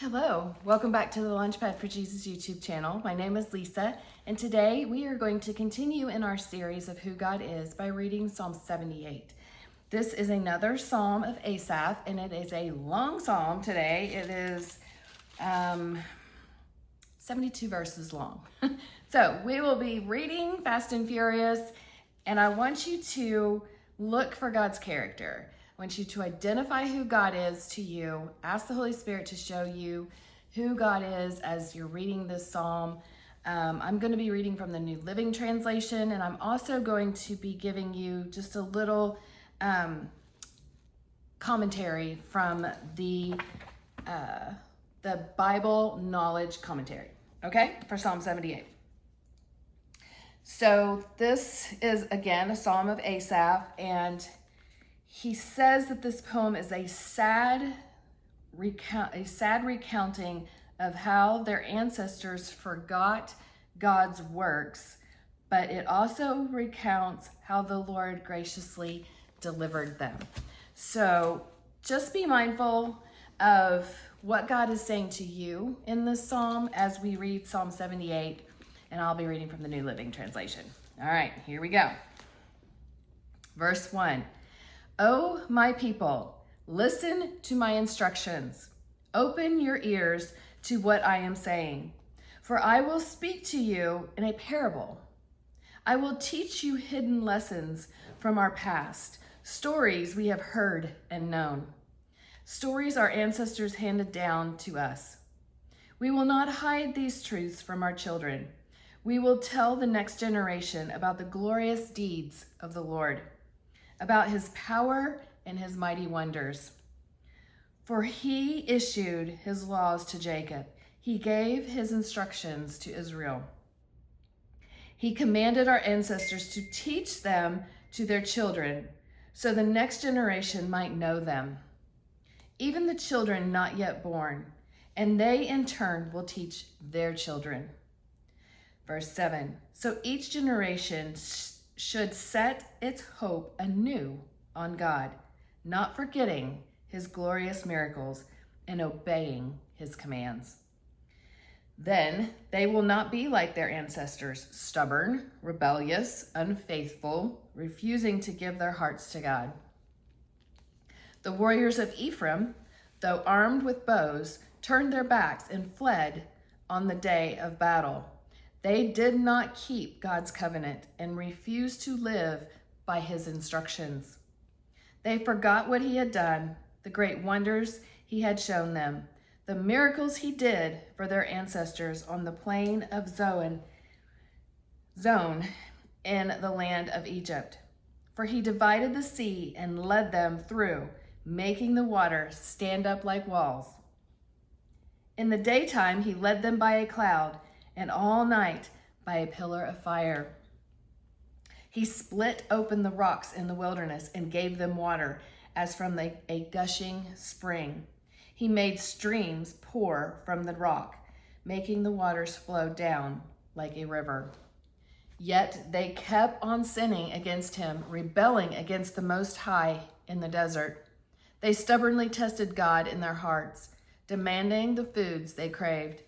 Hello, welcome back to the Launchpad for Jesus YouTube channel. My name is Lisa, and today we are going to continue in our series of who God is by reading Psalm 78. This is another Psalm of Asaph, and it is a long psalm today. It is 72 verses long. So we will be reading fast and furious, and I want you to look for God's character. I want you to identify who God is to you. Ask the Holy Spirit to show you who God is as you're reading this psalm. I'm going to be reading from the New Living Translation, and I'm also going to be giving you just a little commentary from the Bible Knowledge Commentary, okay, for Psalm 78. So this is, again, a psalm of Asaph, and he says that this poem is a sad recounting of how their ancestors forgot God's works, but it also recounts how the Lord graciously delivered them. So just be mindful of what God is saying to you in this psalm as we read Psalm 78, and I'll be reading from the New Living Translation. All right, here we go. Verse 1. O my people, listen to my instructions. Open your ears to what I am saying, for I will speak to you in a parable. I will teach you hidden lessons from our past, stories we have heard and known, stories our ancestors handed down to us. We will not hide these truths from our children. We will tell the next generation about the glorious deeds of the Lord, about his power and his mighty wonders. For he issued his laws to Jacob. He gave his instructions to Israel. He commanded our ancestors to teach them to their children, so the next generation might know them, even the children not yet born, and they in turn will teach their children. Verse 7, so each generation should set its hope anew on God, not forgetting his glorious miracles and obeying his commands. Then they will not be like their ancestors, stubborn, rebellious, unfaithful, refusing to give their hearts to God. The warriors of Ephraim, though armed with bows, turned their backs and fled on the day of battle. They did not keep God's covenant and refused to live by his instructions. They forgot what he had done, the great wonders he had shown them, the miracles he did for their ancestors on the plain of Zone in the land of Egypt. For he divided the sea and led them through, making the water stand up like walls. In the daytime he led them by a cloud, and all night by a pillar of fire. He split open the rocks in the wilderness and gave them water as from a gushing spring. He made streams pour from the rock, making the waters flow down like a river. Yet they kept on sinning against him, rebelling against the Most High in the desert. They stubbornly tested God in their hearts, demanding the foods they craved.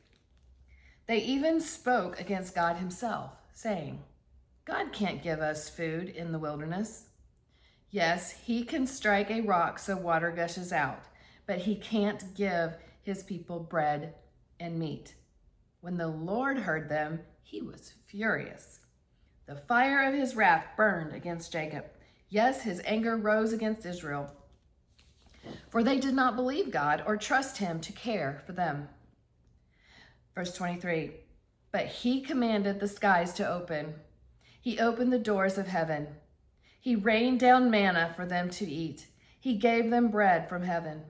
They even spoke against God himself, saying, God can't give us food in the wilderness. Yes, he can strike a rock so water gushes out, but he can't give his people bread and meat. When the Lord heard them, he was furious. The fire of his wrath burned against Jacob. Yes, his anger rose against Israel, for they did not believe God or trust him to care for them. Verse 23, but he commanded the skies to open. He opened the doors of heaven. He rained down manna for them to eat. He gave them bread from heaven.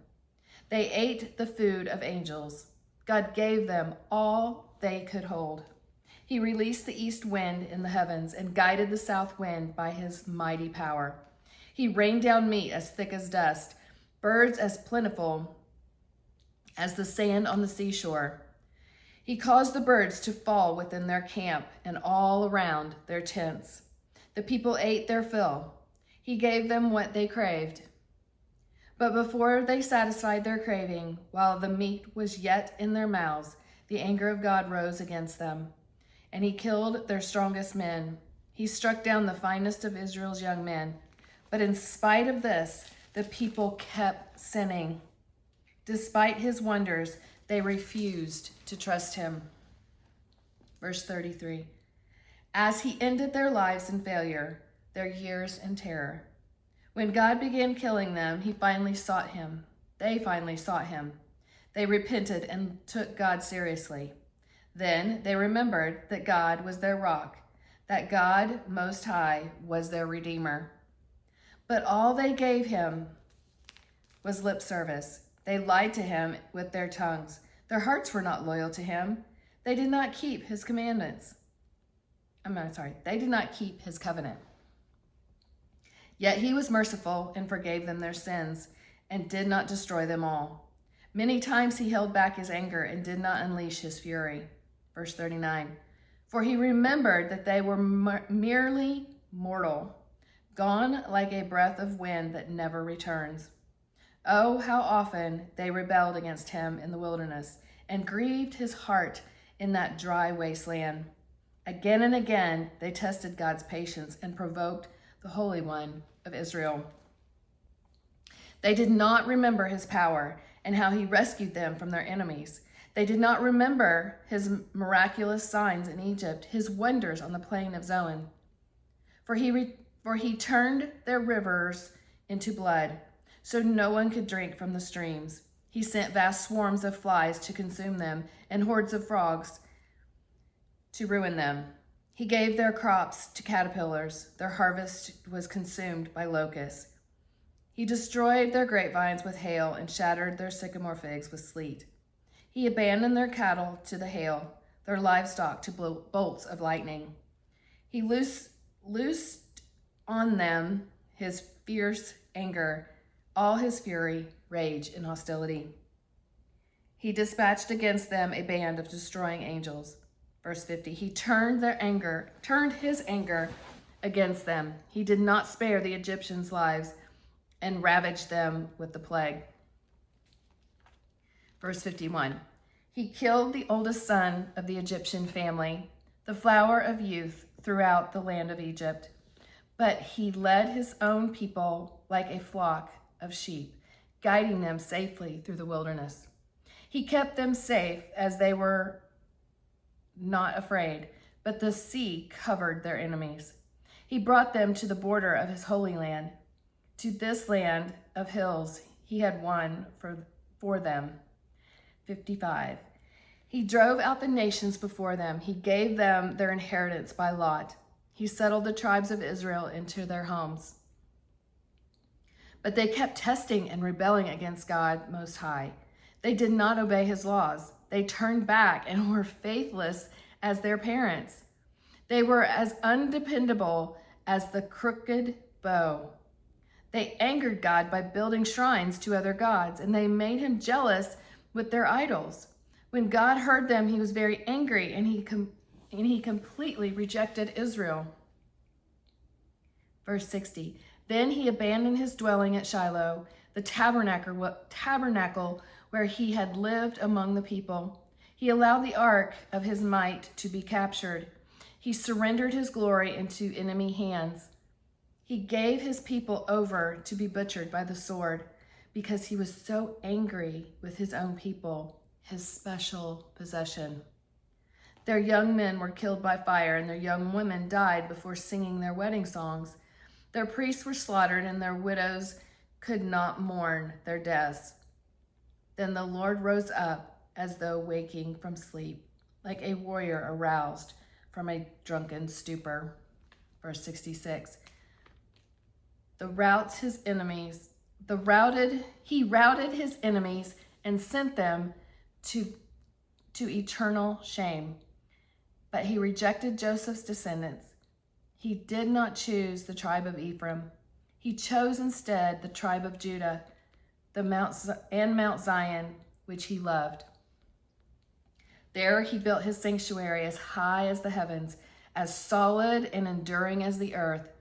They ate the food of angels. God gave them all they could hold. He released the east wind in the heavens and guided the south wind by his mighty power. He rained down meat as thick as dust, birds as plentiful as the sand on the seashore. He caused the birds to fall within their camp and all around their tents. The people ate their fill. He gave them what they craved. But before they satisfied their craving, while the meat was yet in their mouths, the anger of God rose against them, and he killed their strongest men. He struck down the finest of Israel's young men. But in spite of this, the people kept sinning. Despite his wonders, they refused to trust him. Verse 33. As he ended their lives in failure, their years in terror. When God began killing them, they finally sought him. They repented and took God seriously. Then they remembered that God was their rock, that God Most High was their Redeemer. But all they gave him was lip service. They lied to him with their tongues. Their hearts were not loyal to him. They did not keep his commandments. They did not keep his covenant. Yet he was merciful and forgave them their sins and did not destroy them all. Many times he held back his anger and did not unleash his fury. Verse 39. For he remembered that they were merely mortal, gone like a breath of wind that never returns. Oh, how often they rebelled against him in the wilderness and grieved his heart in that dry wasteland. Again and again they tested God's patience and provoked the Holy One of Israel. They did not remember his power and how he rescued them from their enemies. They did not remember his miraculous signs in Egypt, his wonders on the plain of Zoan. For he turned their rivers into blood, so no one could drink from the streams. He sent vast swarms of flies to consume them and hordes of frogs to ruin them. He gave their crops to caterpillars. Their harvest was consumed by locusts. He destroyed their grapevines with hail and shattered their sycamore figs with sleet. He abandoned their cattle to the hail, their livestock to bolts of lightning. He loosed on them his fierce anger, all his fury, rage, and hostility. He dispatched against them a band of destroying angels. Verse 50, he turned his anger against them. He did not spare the Egyptians' lives and ravaged them with the plague. Verse 51, he killed the oldest son of the Egyptian family, the flower of youth throughout the land of Egypt. But he led his own people like a flock of sheep, guiding them safely through the wilderness. He kept them safe as they were not afraid, but the sea covered their enemies. He brought them to the border of his holy land, to this land of hills he had won for them. 55. He drove out the nations before them. He gave them their inheritance by lot. He settled the tribes of Israel into their homes. But they kept testing and rebelling against God Most High. They did not obey his laws. They turned back and were faithless as their parents. They were as undependable as the crooked bow. They angered God by building shrines to other gods, and they made him jealous with their idols. When God heard them, he was very angry, and he completely rejected Israel. Verse 60, then he abandoned his dwelling at Shiloh, the tabernacle where he had lived among the people. He allowed the ark of his might to be captured. He surrendered his glory into enemy hands. He gave his people over to be butchered by the sword because he was so angry with his own people, his special possession. Their young men were killed by fire, and their young women died before singing their wedding songs. Their priests were slaughtered, and their widows could not mourn their deaths. Then the Lord rose up as though waking from sleep, like a warrior aroused from a drunken stupor. Verse 66. He routed his enemies and sent them to eternal shame. But he rejected Joseph's descendants. He did not choose the tribe of Ephraim. He chose instead the tribe of Judah, Mount Zion, which he loved. There he built his sanctuary as high as the heavens, as solid and enduring as the earth.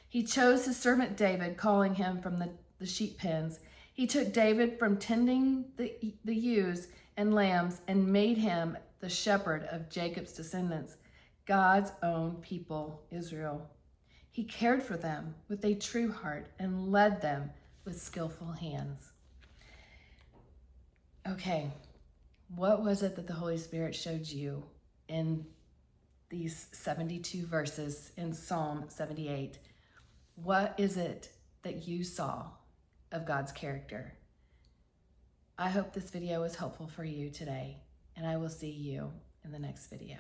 He chose his servant David, calling him from the sheep pens. He took David from tending the ewes and lambs and made him the shepherd of Jacob's descendants, God's own people, Israel. He cared for them with a true heart and led them with skillful hands. Okay, what was it that the Holy Spirit showed you in these 72 verses in Psalm 78? What is it that you saw of God's character? I hope this video was helpful for you today, and I will see you in the next video.